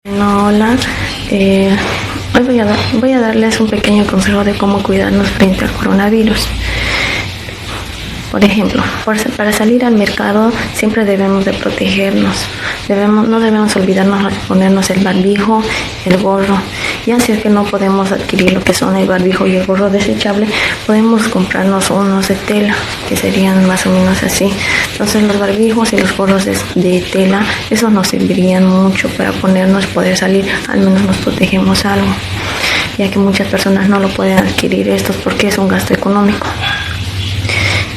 No, hola, hoy voy a darles un pequeño consejo de cómo cuidarnos frente al coronavirus. Por ejemplo, para salir al mercado siempre debemos de protegernos. No debemos olvidarnos de ponernos el barbijo, el gorro. Ya si es que no podemos adquirir lo que son el barbijo y el gorro desechable, podemos comprarnos unos de tela, que serían más o menos así. Entonces los barbijos y los gorros de tela, esos nos servirían mucho para ponernos y poder salir, al menos nos protegemos algo, ya que muchas personas no lo pueden adquirir estos porque es un gasto económico.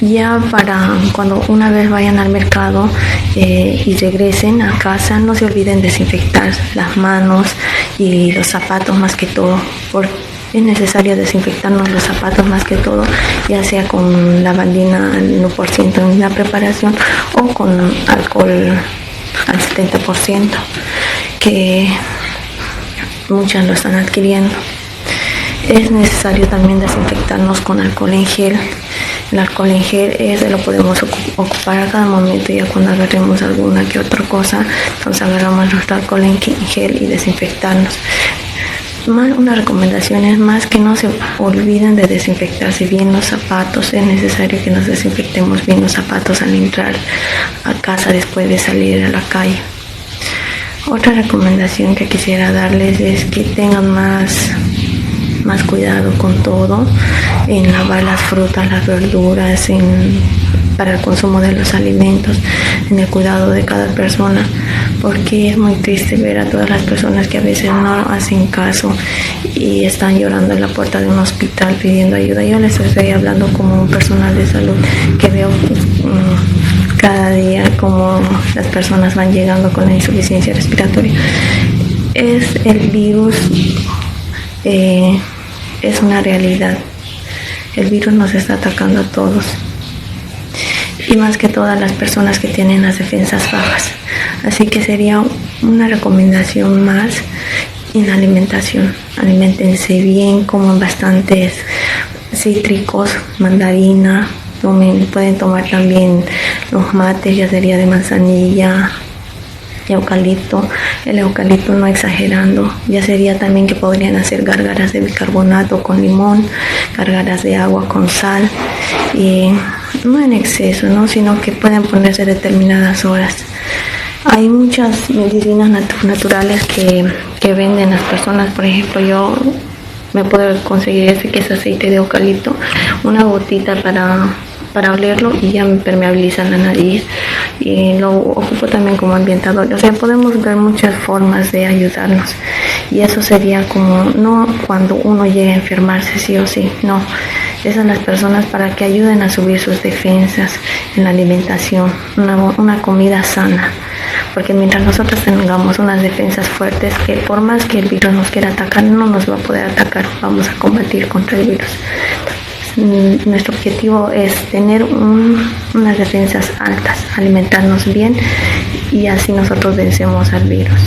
Ya para cuando una vez vayan al mercado y regresen a casa, no se olviden desinfectar las manos y los zapatos más que todo, porque es necesario desinfectarnos los zapatos más que todo, ya sea con lavandina al 1% en la preparación o con alcohol al 70%, que muchas lo están adquiriendo. Es necesario también desinfectarnos con alcohol en gel. El alcohol en gel ese lo podemos ocupar a cada momento, ya cuando agarremos alguna que otra cosa, entonces agarramos nuestro alcohol en gel y desinfectarnos. Una recomendación es más que no se olviden de desinfectarse bien los zapatos. Es necesario que nos desinfectemos bien los zapatos al entrar a casa después de salir a la calle. Otra recomendación que quisiera darles es que tengan más cuidado con todo, en lavar las frutas, las verduras, para el consumo de los alimentos, en el cuidado de cada persona, porque es muy triste ver a todas las personas que a veces no hacen caso y están llorando en la puerta de un hospital pidiendo ayuda. Yo les estoy hablando como un personal de salud que veo cada día como las personas van llegando con la insuficiencia respiratoria. El virus es una realidad. El virus nos está atacando a todos, y más que todas las personas que tienen las defensas bajas. Así que sería una recomendación más en la alimentación. Aliméntense bien, coman bastantes cítricos, mandarina, pueden tomar también los mates, ya sería de manzanilla, eucalipto. El eucalipto no exagerando, ya sería también que podrían hacer gárgaras de bicarbonato con limón, gárgaras de agua con sal, y no en exceso, ¿no? Sino que pueden ponerse determinadas horas. Hay muchas medicinas naturales que venden las personas. Por ejemplo, yo me puedo conseguir que es aceite de eucalipto, una gotita para olerlo y ya me permeabiliza la nariz, y lo ocupo también como ambientador. O sea, podemos ver muchas formas de ayudarnos, y eso sería como, no cuando uno llegue a enfermarse sí o sí, no, esas son las personas para que ayuden a subir sus defensas en la alimentación, una comida sana, porque mientras nosotros tengamos unas defensas fuertes, que por más que el virus nos quiera atacar, no nos va a poder atacar, vamos a combatir contra el virus. Nuestro objetivo es tener unas defensas altas, alimentarnos bien, y así nosotros vencemos al virus.